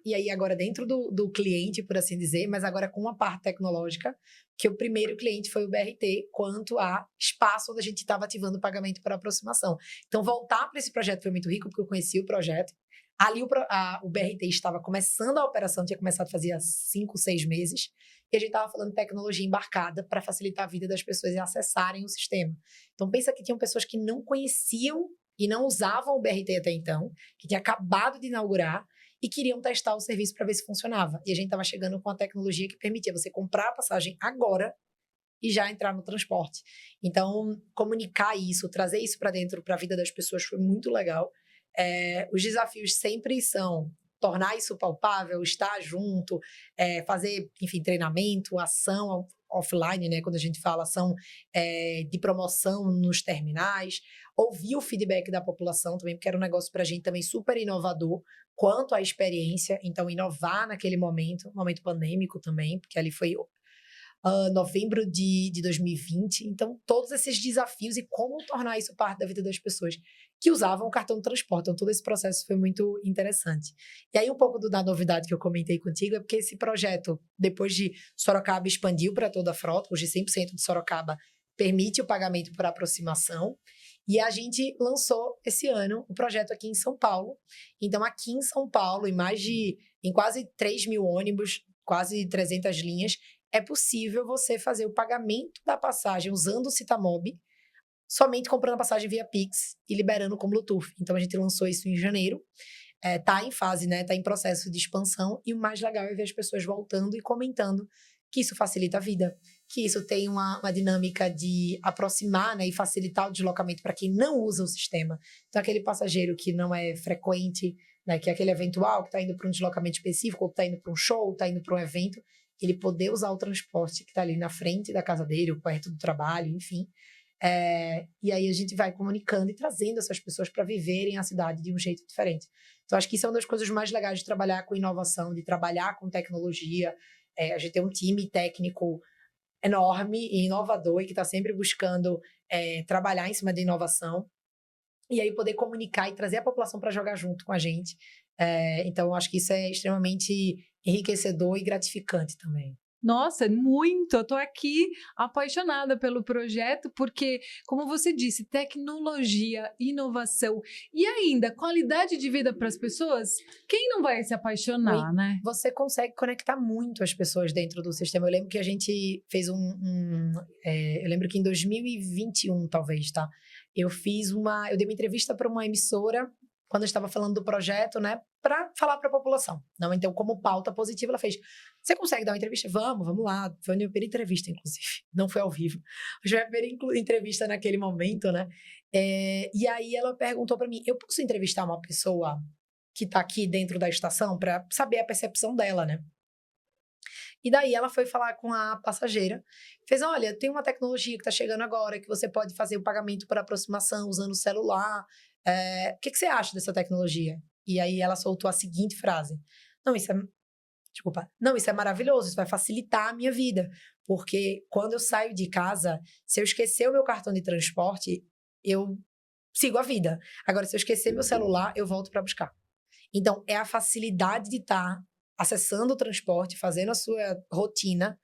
e aí agora dentro do cliente, por assim dizer, mas agora com uma parte tecnológica, que o primeiro cliente foi o BRT, quanto a espaço onde a gente estava ativando o pagamento por aproximação. Então, voltar para esse projeto foi muito rico, porque eu conheci o projeto. Ali o BRT estava começando a operação, tinha começado fazia 5, 6 meses, e a gente estava falando de tecnologia embarcada para facilitar a vida das pessoas e acessarem o sistema. Então, pensa que tinham pessoas que não conheciam e não usavam o BRT até então, que tinha acabado de inaugurar, e queriam testar o serviço para ver se funcionava. E a gente estava chegando com a tecnologia que permitia você comprar a passagem agora e já entrar no transporte. Então, comunicar isso, trazer isso para dentro, para a vida das pessoas, foi muito legal. Os desafios sempre são tornar isso palpável, estar junto, fazer, enfim, treinamento, ação offline, né? Quando a gente fala ação de promoção nos terminais, ouvir o feedback da população também, porque era um negócio para a gente também super inovador quanto à experiência. Então, inovar naquele momento pandêmico também, porque ali foi novembro de 2020. Então, todos esses desafios e como tornar isso parte da vida das pessoas que usavam o cartão de transporte. Então, todo esse processo foi muito interessante. E aí, um pouco da novidade que eu comentei contigo é porque esse projeto, depois de Sorocaba, expandiu para toda a frota. Hoje, 100% de Sorocaba permite o pagamento por aproximação. E a gente lançou esse ano o projeto aqui em São Paulo. Então, aqui em São Paulo, em quase 3 mil ônibus, quase 300 linhas, é possível você fazer o pagamento da passagem usando o Citamob, somente comprando a passagem via Pix e liberando com Bluetooth. Então, a gente lançou isso em janeiro. Tá em fase, né? Tá em processo de expansão. E o mais legal é ver as pessoas voltando e comentando que isso facilita a vida, que isso tem uma dinâmica de aproximar, né, e facilitar o deslocamento para quem não usa o sistema. Então, aquele passageiro que não é frequente, né, que é aquele eventual, que está indo para um deslocamento específico, ou está indo para um show, está indo para um evento, ele poder usar o transporte que está ali na frente da casa dele, ou perto do trabalho, enfim. E aí a gente vai comunicando e trazendo essas pessoas para viverem a cidade de um jeito diferente. Então, acho que isso é uma das coisas mais legais de trabalhar com inovação, de trabalhar com tecnologia. A gente tem um time técnico enorme e inovador e que está sempre buscando trabalhar em cima de inovação. E aí poder comunicar e trazer a população para jogar junto com a gente. Então, eu acho que isso é extremamente enriquecedor e gratificante também. Nossa, muito! Eu estou aqui apaixonada pelo projeto, porque, como você disse, tecnologia, inovação e ainda qualidade de vida para as pessoas, quem não vai se apaixonar, né? Você consegue conectar muito as pessoas dentro do sistema. Eu lembro que a gente fez eu lembro que em 2021, talvez, tá? Eu dei uma entrevista para uma emissora quando eu estava falando do projeto, né, para falar para a população. Não, então, como pauta positiva, ela fez: você consegue dar uma entrevista? Vamos lá. Foi a minha primeira entrevista, inclusive. Não foi ao vivo. Foi a minha primeira entrevista naquele momento, né? E aí ela perguntou para mim: eu posso entrevistar uma pessoa que tá aqui dentro da estação para saber a percepção dela, né? E daí ela foi falar com a passageira, fez, olha, tem uma tecnologia que está chegando agora, que você pode fazer o pagamento por aproximação usando o celular. O que você acha dessa tecnologia? E aí ela soltou a seguinte frase, não, isso é maravilhoso, isso vai facilitar a minha vida, porque quando eu saio de casa, se eu esquecer o meu cartão de transporte, eu sigo a vida. Agora, se eu esquecer meu celular, eu volto para buscar. Então, é a facilidade de estar acessando o transporte, fazendo a sua rotina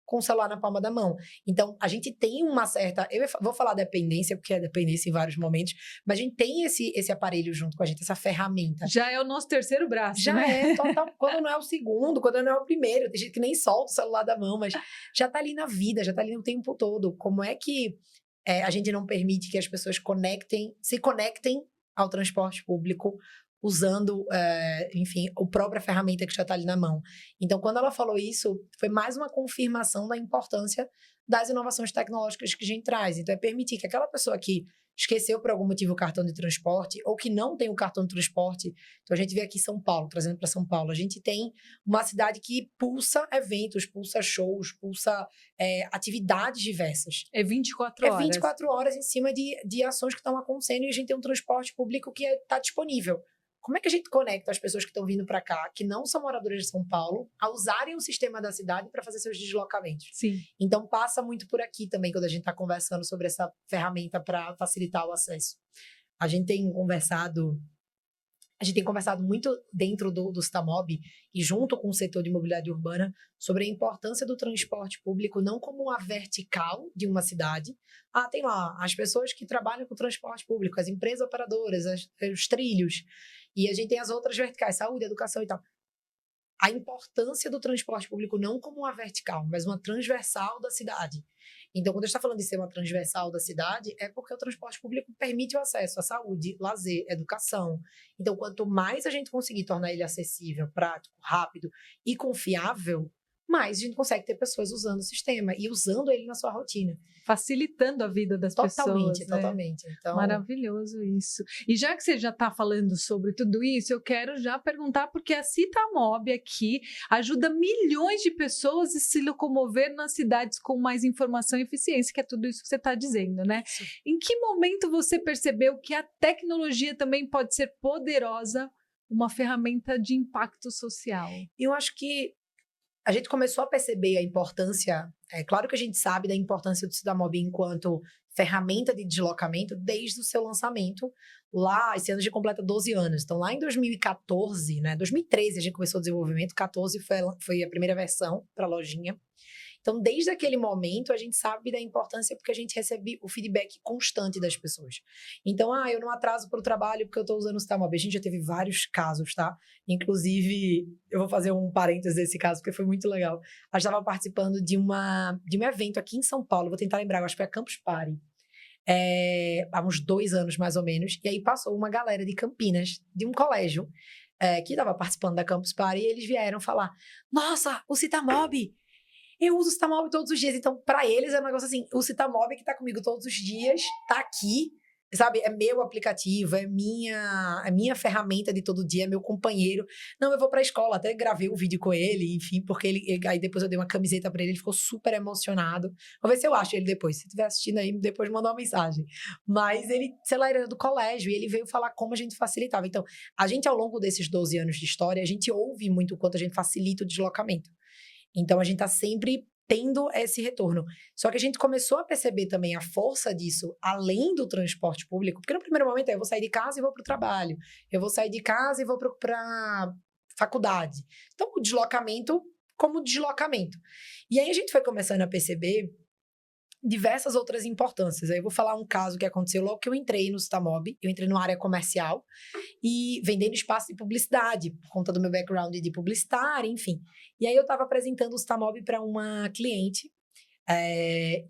com o celular na palma da mão. Então, a gente tem uma certa... vou falar dependência, porque é dependência em vários momentos, mas a gente tem esse aparelho junto com a gente, essa ferramenta. Já é o nosso terceiro braço, já né? é total. Quando não é o segundo, quando não é o primeiro. Tem gente que nem solta o celular da mão, mas já tá ali na vida, já tá ali o tempo todo. Como é que a gente não permite que as pessoas se conectem ao transporte público usando, enfim, a própria ferramenta que já está ali na mão. Então, quando ela falou isso, foi mais uma confirmação da importância das inovações tecnológicas que a gente traz. Então, é permitir que aquela pessoa que esqueceu por algum motivo o cartão de transporte ou que não tem o cartão de transporte, então a gente vê aqui São Paulo, trazendo para São Paulo, a gente tem uma cidade que pulsa eventos, pulsa shows, pulsa atividades diversas. É 24 horas. É 24 horas em cima de ações que estão acontecendo e a gente tem um transporte público que está disponível. Como é que a gente conecta as pessoas que estão vindo para cá, que não são moradoras de São Paulo, a usarem o sistema da cidade para fazer seus deslocamentos? Sim. Então, passa muito por aqui também, quando a gente está conversando sobre essa ferramenta para facilitar o acesso. A gente tem conversado muito dentro do Citamob e junto com o setor de mobilidade urbana sobre a importância do transporte público não como uma vertical de uma cidade. Tem lá as pessoas que trabalham com transporte público, as empresas operadoras, os trilhos. E a gente tem as outras verticais, saúde, educação e tal. A importância do transporte público não como uma vertical, mas uma transversal da cidade. Então, quando a gente está falando de ser uma transversal da cidade, é porque o transporte público permite o acesso à saúde, lazer, educação. Então, quanto mais a gente conseguir tornar ele acessível, prático, rápido e confiável, mais a gente consegue ter pessoas usando o sistema e usando ele na sua rotina. Facilitando a vida das pessoas. Totalmente. Então... Maravilhoso isso. E já que você já está falando sobre tudo isso, eu quero já perguntar, porque a Citamob aqui ajuda milhões de pessoas a se locomover nas cidades com mais informação e eficiência, que é tudo isso que você está dizendo, né? Isso. Em que momento você percebeu que a tecnologia também pode ser poderosa, uma ferramenta de impacto social? Eu acho que a gente começou a perceber a importância, claro que a gente sabe da importância do Citamob enquanto ferramenta de deslocamento desde o seu lançamento, lá, esse ano a gente completa 12 anos, então lá em 2014, né, 2013 a gente começou o desenvolvimento, 14 foi a primeira versão para a lojinha. Então, desde aquele momento, a gente sabe da importância porque a gente recebe o feedback constante das pessoas. Então, eu não atraso para o trabalho porque eu estou usando o Citamob. A gente já teve vários casos, tá? Inclusive, eu vou fazer um parênteses desse caso, porque foi muito legal. A gente estava participando de um evento aqui em São Paulo, vou tentar lembrar, eu acho que foi a Campus Party. Há uns 2 anos, mais ou menos. E aí passou uma galera de Campinas, de um colégio, que estava participando da Campus Party, e eles vieram falar, nossa, o Citamob! Eu uso o Citamob todos os dias. Então, para eles, é um negócio assim, o Citamob que tá comigo todos os dias, tá aqui, sabe? É meu aplicativo, é minha ferramenta de todo dia, é meu companheiro. Não, eu vou pra escola, até gravei um vídeo com ele, enfim, porque aí depois eu dei uma camiseta pra ele, ele ficou super emocionado. Vou ver se eu acho ele depois. Se estiver assistindo aí, depois manda uma mensagem. Mas ele, sei lá, ele era do colégio e ele veio falar como a gente facilitava. Então, a gente, ao longo desses 12 anos de história, a gente ouve muito o quanto a gente facilita o deslocamento. Então, a gente está sempre tendo esse retorno. Só que a gente começou a perceber também a força disso, além do transporte público, porque no primeiro momento eu vou sair de casa e vou para o trabalho, eu vou sair de casa e vou para a faculdade. Então, o deslocamento como deslocamento. E aí a gente foi começando a perceber diversas outras importâncias. Aí eu vou falar um caso que aconteceu logo que eu entrei no Citamob, eu entrei numa área comercial e vendendo espaço de publicidade, por conta do meu background de publicitária, enfim. E aí eu estava apresentando o Citamob para uma cliente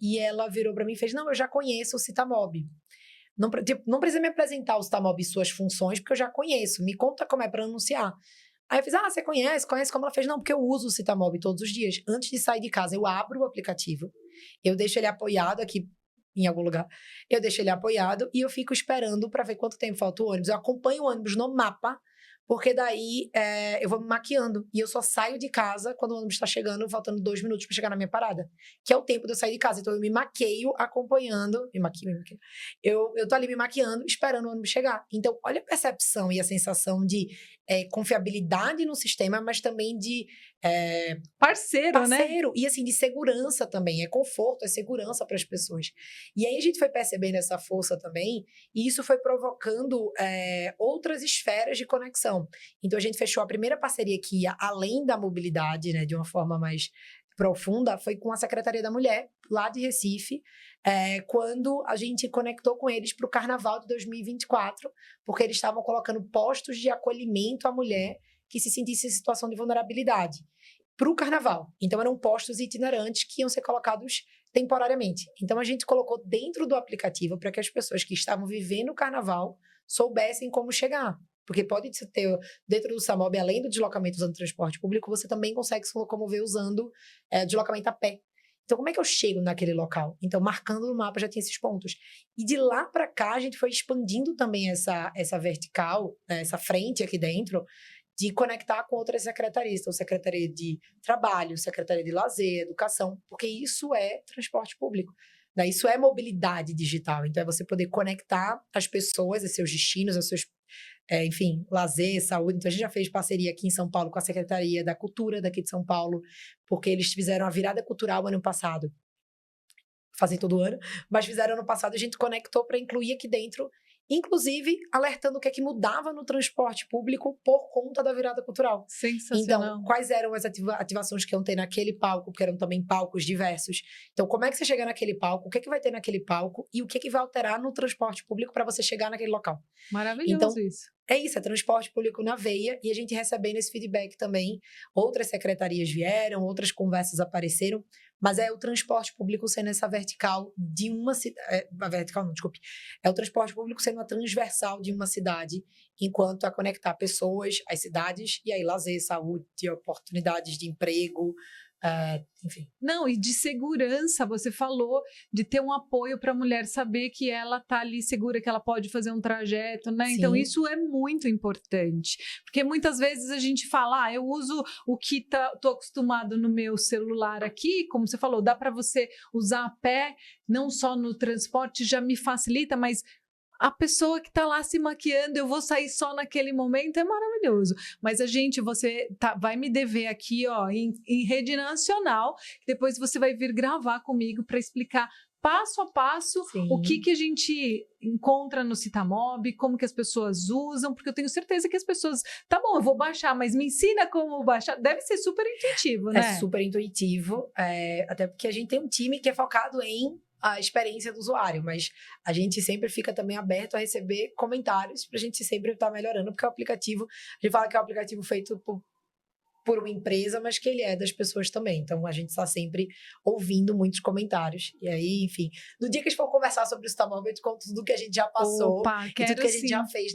e ela virou para mim e fez, não, eu já conheço o Citamob. Não precisa me apresentar o Citamob e suas funções, porque eu já conheço. Me conta como é para anunciar. Aí eu fiz, você conhece? Conhece como? Ela fez, não, porque eu uso o Citamob todos os dias. Antes de sair de casa, eu abro o aplicativo, eu deixo ele apoiado aqui em algum lugar, eu deixo ele apoiado e eu fico esperando para ver quanto tempo falta o ônibus. Eu acompanho o ônibus no mapa porque daí eu vou me maquiando. E eu só saio de casa quando o ônibus está chegando, faltando 2 minutos para chegar na minha parada. Que é o tempo de eu sair de casa. Então eu me maqueio acompanhando. Me maquio. Eu tô ali me maquiando, esperando o ônibus chegar. Então, olha a percepção e a sensação de confiabilidade no sistema, mas também de Parceiro, né? e assim, de segurança também. É conforto, é segurança para as pessoas. E aí a gente foi percebendo essa força também, e isso foi provocando outras esferas de conexão. Então a gente fechou a primeira parceria que ia além da mobilidade, né, de uma forma mais profunda, foi com a Secretaria da Mulher, lá de Recife, quando a gente conectou com eles para o Carnaval de 2024, porque eles estavam colocando postos de acolhimento à mulher que se sentisse em situação de vulnerabilidade para o Carnaval. Então, eram postos itinerantes que iam ser colocados temporariamente. Então, a gente colocou dentro do aplicativo para que as pessoas que estavam vivendo o Carnaval soubessem como chegar. Porque pode ter, dentro do Samob, além do deslocamento usando transporte público, você também consegue se locomover usando deslocamento a pé. Então, como é que eu chego naquele local? Então, marcando no mapa já tinha esses pontos. E de lá para cá, a gente foi expandindo também essa vertical, essa frente aqui dentro, de conectar com outras secretarias. Então, Secretaria de Trabalho, Secretaria de Lazer, Educação, porque isso é transporte público. Né? Isso é mobilidade digital. Então, é você poder conectar as pessoas, a seus destinos, a seus, enfim, lazer, saúde. Então, a gente já fez parceria aqui em São Paulo com a Secretaria da Cultura daqui de São Paulo, porque eles fizeram a virada cultural ano passado. Fazem todo ano, mas fizeram ano passado, a gente conectou para incluir aqui dentro, inclusive alertando o que é que mudava no transporte público por conta da virada cultural. Sensacional. Então, quais eram as ativações que iam ter naquele palco, porque eram também palcos diversos. Então, como é que você chega naquele palco, o que é que vai ter naquele palco e o que é que vai alterar no transporte público para você chegar naquele local. Maravilhoso então, isso. É isso, é transporte público na veia, e a gente recebendo esse feedback também. Outras secretarias vieram, outras conversas apareceram, mas é o transporte público sendo essa vertical de uma cidade. Vertical não, desculpe. É o transporte público sendo a transversal de uma cidade, enquanto a conectar pessoas, as cidades, e aí lazer, saúde, oportunidades de emprego, enfim. Não, e de segurança, você falou de ter um apoio para a mulher saber que ela está ali segura, que ela pode fazer um trajeto, né? Sim. Então, isso é muito importante. Porque muitas vezes a gente fala, eu uso o que estou acostumado no meu celular aqui, como você falou, dá para você usar a pé, não só no transporte, já me facilita, mas a pessoa que está lá se maquiando, eu vou sair só naquele momento, é maravilhoso. Mas você vai me dever aqui, ó, em rede nacional, depois você vai vir gravar comigo para explicar passo a passo o que a gente encontra no Citamob, como que as pessoas usam, porque eu tenho certeza que as pessoas, tá bom, eu vou baixar, mas me ensina como baixar. Deve ser super intuitivo, né? É super intuitivo, até porque a gente tem um time que é focado em a experiência do usuário, mas a gente sempre fica também aberto a receber comentários para a gente sempre estar melhorando, porque o aplicativo, a gente fala que é um aplicativo feito por uma empresa, mas que ele é das pessoas também. Então, a gente está sempre ouvindo muitos comentários. E aí, enfim, no dia que a gente for conversar sobre o Citamob, eu te conto tudo que a gente já passou e tudo que a gente já fez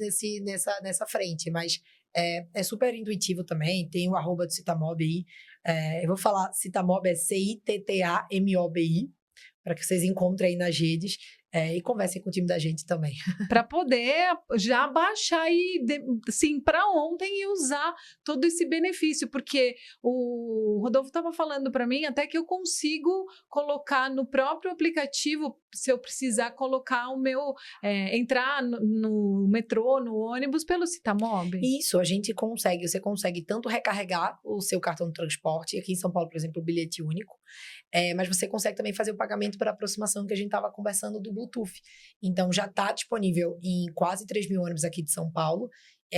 nessa frente. Mas é super intuitivo também. Tem o @ do Citamob aí. Eu vou falar, Citamob é CITTAMOBI, para que vocês encontrem aí nas redes e conversem com o time da gente também. Para poder já baixar assim, para ontem e usar todo esse benefício, porque o Rodolfo estava falando para mim até que eu consigo colocar no próprio aplicativo, se eu precisar colocar o meu, entrar no metrô, no ônibus, pelo Citamob. Isso, a gente consegue, você consegue tanto recarregar o seu cartão de transporte, aqui em São Paulo, por exemplo, o bilhete único, mas você consegue também fazer o pagamento por aproximação que a gente estava conversando do Bluetooth. Então, já está disponível em quase 3.000 ônibus aqui de São Paulo.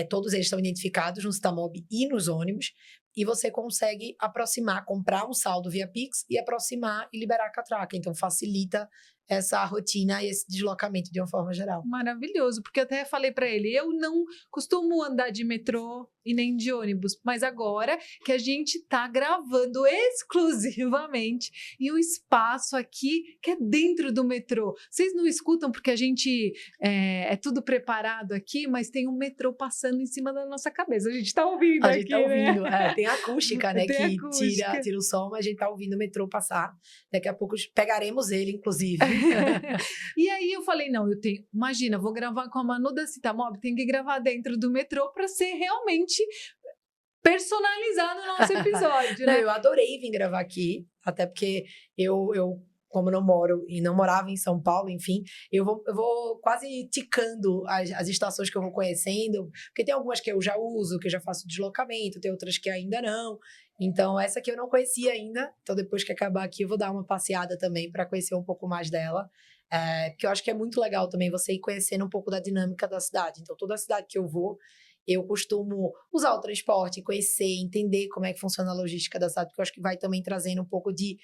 Todos eles estão identificados no Citamob e nos ônibus. E você consegue aproximar, comprar um saldo via Pix e aproximar e liberar a catraca. Então, facilita essa rotina e esse deslocamento de uma forma geral. Maravilhoso, porque eu até falei para ele, eu não costumo andar de metrô, e nem de ônibus. Mas agora que a gente está gravando exclusivamente em um espaço aqui que é dentro do metrô. Vocês não escutam porque a gente é tudo preparado aqui, mas tem um metrô passando em cima da nossa cabeça. A gente está ouvindo A aqui, gente tá ouvindo, né? tem a acústica, né, Tem que acústica. tira o som, mas a gente tá ouvindo o metrô passar. Daqui a pouco pegaremos ele, inclusive. E aí eu falei, não, imagina, vou gravar com a Manu da Citamob, tem que gravar dentro do metrô para ser realmente personalizado o nosso episódio, Não, né? eu adorei vir gravar aqui, até porque eu como não moro e não morava em São Paulo, enfim, eu vou quase ticando as estações que eu vou conhecendo, porque tem algumas que eu já uso, que eu já faço deslocamento, tem outras que ainda não. Então, essa aqui eu não conhecia ainda. Então, depois que acabar aqui, eu vou dar uma passeada também para conhecer um pouco mais dela. Porque eu acho que é muito legal também você ir conhecendo um pouco da dinâmica da cidade. Então, toda a cidade que eu vou, eu costumo usar o transporte, conhecer, entender como é que funciona a logística da cidade, porque eu acho que vai também trazendo um pouco de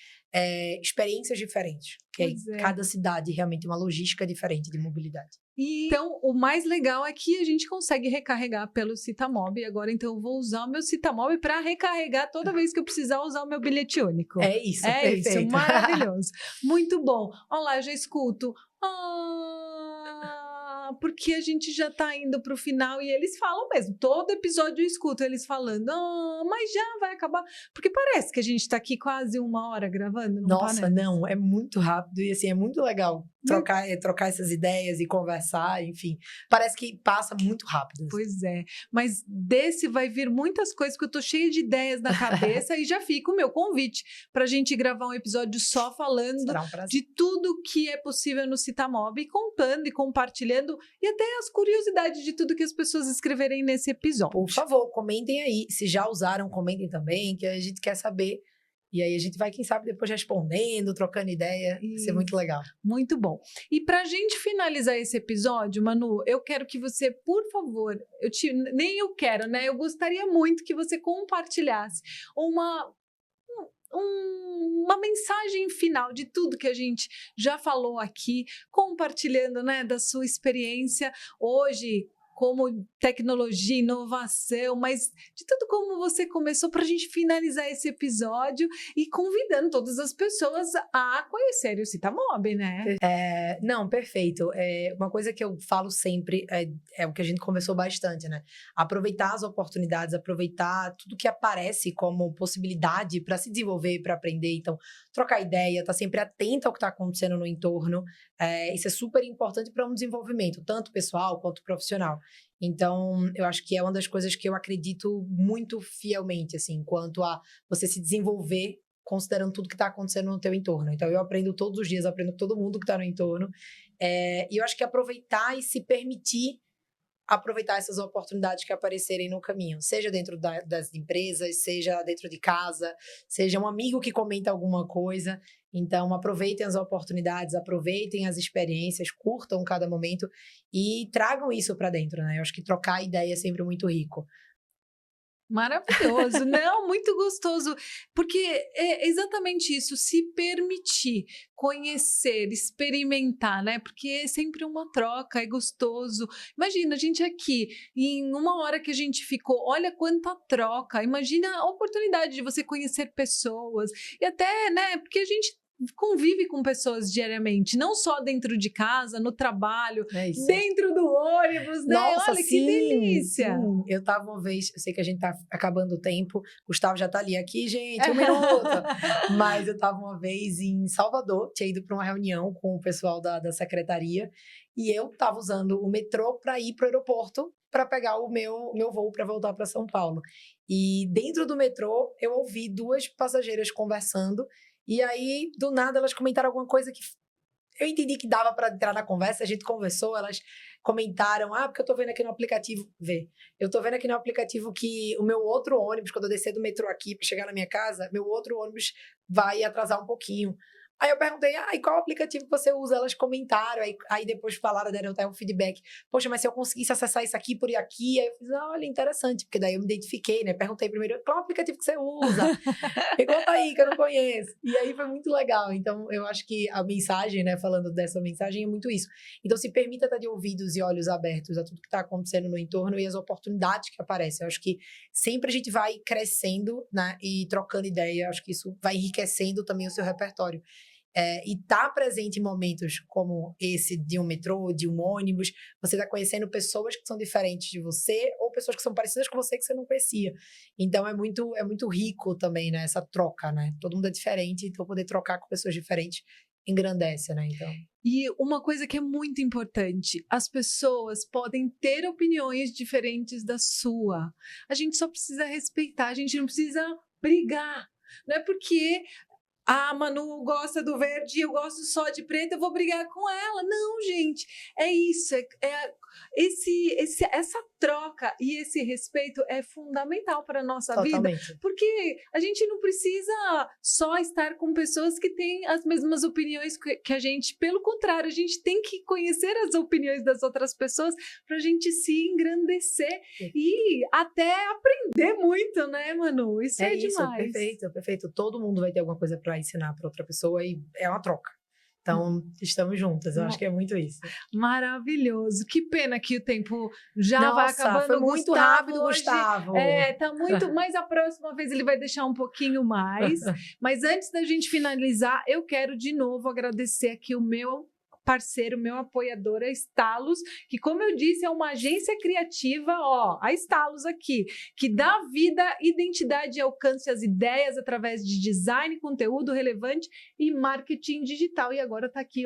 experiências diferentes. Porque cada cidade realmente tem uma logística diferente de mobilidade. Então, o mais legal é que a gente consegue recarregar pelo Citamob. Agora, então, eu vou usar o meu Citamob para recarregar toda vez que eu precisar usar o meu bilhete único. É isso, perfeito. Isso, maravilhoso. Muito bom. Olha lá, eu já escuto. Porque a gente já tá indo pro final e eles falam mesmo. Todo episódio eu escuto eles falando, mas já vai acabar. Porque parece que a gente tá aqui quase 1 hora gravando. Nossa, parece? não, é muito rápido e assim, é muito legal trocar essas ideias e conversar, enfim. Parece que passa muito rápido. Pois é, mas desse vai vir muitas coisas que eu tô cheia de ideias na cabeça e já fica o meu convite pra gente gravar um episódio só falando de tudo que é possível no Citamob e contando e compartilhando e até as curiosidades de tudo que as pessoas escreverem nesse episódio. Por favor, comentem aí. Se já usaram, comentem também, que a gente quer saber. E aí a gente vai, quem sabe, depois respondendo, trocando ideia. Vai ser muito legal. Muito bom. E pra gente finalizar esse episódio, Manu, eu quero que você, por favor, eu gostaria muito que você compartilhasse uma mensagem final de tudo que a gente já falou aqui, compartilhando, né, da sua experiência hoje como tecnologia, inovação, mas de tudo como você começou para a gente finalizar esse episódio e convidando todas as pessoas a conhecerem o Citamob, né? Não, perfeito. Uma coisa que eu falo sempre é o que a gente conversou bastante, né? Aproveitar as oportunidades, aproveitar tudo que aparece como possibilidade para se desenvolver, para aprender. Então, trocar ideia, estar sempre atento ao que está acontecendo no entorno. Isso é super importante para um desenvolvimento, tanto pessoal quanto profissional. Então, eu acho que é uma das coisas que eu acredito muito fielmente, assim, quanto a você se desenvolver considerando tudo que está acontecendo no teu entorno. Então, eu aprendo todos os dias, aprendo com todo mundo que está no entorno. E eu acho que aproveitar e se permitir aproveitar essas oportunidades que aparecerem no caminho, seja dentro das empresas, seja dentro de casa, seja um amigo que comenta alguma coisa. Então, aproveitem as oportunidades, aproveitem as experiências, curtam cada momento e tragam isso para dentro, né? Eu acho que trocar ideia é sempre muito rico. Maravilhoso, não, muito gostoso, porque é exatamente isso, se permitir conhecer, experimentar, né? Porque é sempre uma troca, é gostoso. Imagina, a gente aqui, em 1 hora que a gente ficou, olha quanta troca, imagina a oportunidade de você conhecer pessoas, e até, né, porque a gente convive com pessoas diariamente, não só dentro de casa, no trabalho, dentro do ônibus, né? Nossa, olha sim, que delícia! Sim. Eu tava uma vez, eu sei que a gente tá acabando o tempo, Gustavo já tá ali, aqui, gente, 1 minuto. Mas eu tava uma vez em Salvador, tinha ido para uma reunião com o pessoal da secretaria, e eu tava usando o metrô para ir pro aeroporto, para pegar o meu voo para voltar para São Paulo. E dentro do metrô, eu ouvi 2 passageiras conversando, e aí, do nada, elas comentaram alguma coisa que eu entendi que dava para entrar na conversa, a gente conversou, elas comentaram, porque eu tô vendo aqui no aplicativo, eu tô vendo aqui no aplicativo que o meu outro ônibus, quando eu descer do metrô aqui para chegar na minha casa, meu outro ônibus vai atrasar um pouquinho. Aí eu perguntei, e qual aplicativo que você usa? Elas comentaram, aí depois falaram, deram até um feedback. Poxa, mas se eu conseguisse acessar isso aqui por aqui, aí eu fiz, olha, interessante, porque daí eu me identifiquei, né? Perguntei primeiro, qual aplicativo que você usa? Me conta aí, que eu não conheço. E aí foi muito legal. Então, eu acho que a mensagem, né, falando dessa mensagem, é muito isso. Então, se permita estar de ouvidos e olhos abertos a tudo que está acontecendo no entorno e as oportunidades que aparecem. Eu acho que sempre a gente vai crescendo, né, e trocando ideia. Eu acho que isso vai enriquecendo também o seu repertório. E estar presente em momentos como esse de um metrô, de um ônibus, você está conhecendo pessoas que são diferentes de você ou pessoas que são parecidas com você que você não conhecia. Então, é muito rico também, né, essa troca, né? Todo mundo é diferente, então poder trocar com pessoas diferentes engrandece, né? Então... E uma coisa que é muito importante, as pessoas podem ter opiniões diferentes da sua. A gente só precisa respeitar, a gente não precisa brigar. Não é porque a Manu gosta do verde e eu gosto só de preto, eu vou brigar com ela. Não, gente, é isso. Essa troca e esse respeito é fundamental para a nossa vida. Porque a gente não precisa só estar com pessoas que têm as mesmas opiniões que a gente. Pelo contrário, a gente tem que conhecer as opiniões das outras pessoas para a gente se engrandecer e até aprender muito, né, Manu? Isso é demais. Perfeito. Todo mundo vai ter alguma coisa para ensinar para outra pessoa e é uma troca. Então, estamos juntas. Eu acho que é muito isso. Maravilhoso. Que pena que o tempo já vai acabando. Foi muito rápido, hoje, Gustavo. Tá muito, mas a próxima vez ele vai deixar um pouquinho mais. Mas antes da gente finalizar, eu quero de novo agradecer aqui o meu parceiro, meu apoiador, a Stalos, que, como eu disse, é uma agência criativa, a Stalos aqui, que dá vida, identidade e alcance às ideias através de design, conteúdo relevante e marketing digital. E agora está aqui,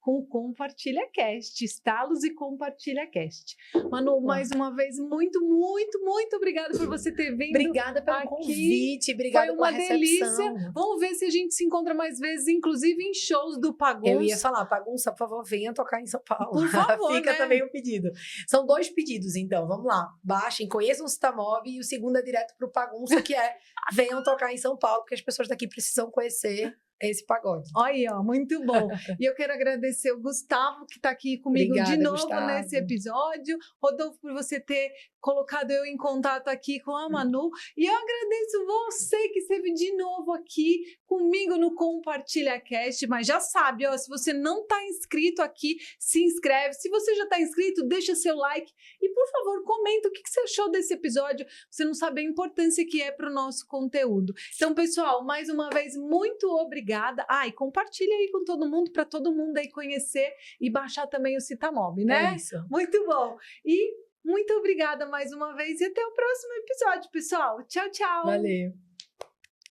com o Compartilha Cast, Stalos e Compartilha Cast. Manu, mais uma vez, muito, muito, muito obrigada por você ter vindo. Obrigada pelo convite, obrigada pela recepção. Foi uma delícia. Vamos ver se a gente se encontra mais vezes, inclusive em shows do Pagunça. Eu ia falar, Pagunça, por favor, venha tocar em São Paulo. Por favor, Fica né? também o pedido. São 2 pedidos, então, vamos lá. Baixem, conheçam o Citamob e o segundo é direto pro Pagunça, que é venham tocar em São Paulo, porque as pessoas daqui precisam conhecer esse pagode. Olha, muito bom. E eu quero agradecer o Gustavo, que está aqui comigo de novo, Gustavo, nesse episódio. Rodolfo, por você ter colocado eu em contato aqui com a Manu. E eu agradeço você que esteve de novo aqui comigo no Compartilha Cast. Mas já sabe, se você não está inscrito aqui, se inscreve. Se você já está inscrito, deixa seu like. E, por favor, comenta o que você achou desse episódio. Você não sabe a importância que é para o nosso conteúdo. Então, pessoal, mais uma vez, muito obrigada. E compartilha aí com todo mundo, para todo mundo aí conhecer e baixar também o Citamob, né? É isso. Muito bom. E muito obrigada mais uma vez e até o próximo episódio, pessoal. Tchau, tchau. Valeu.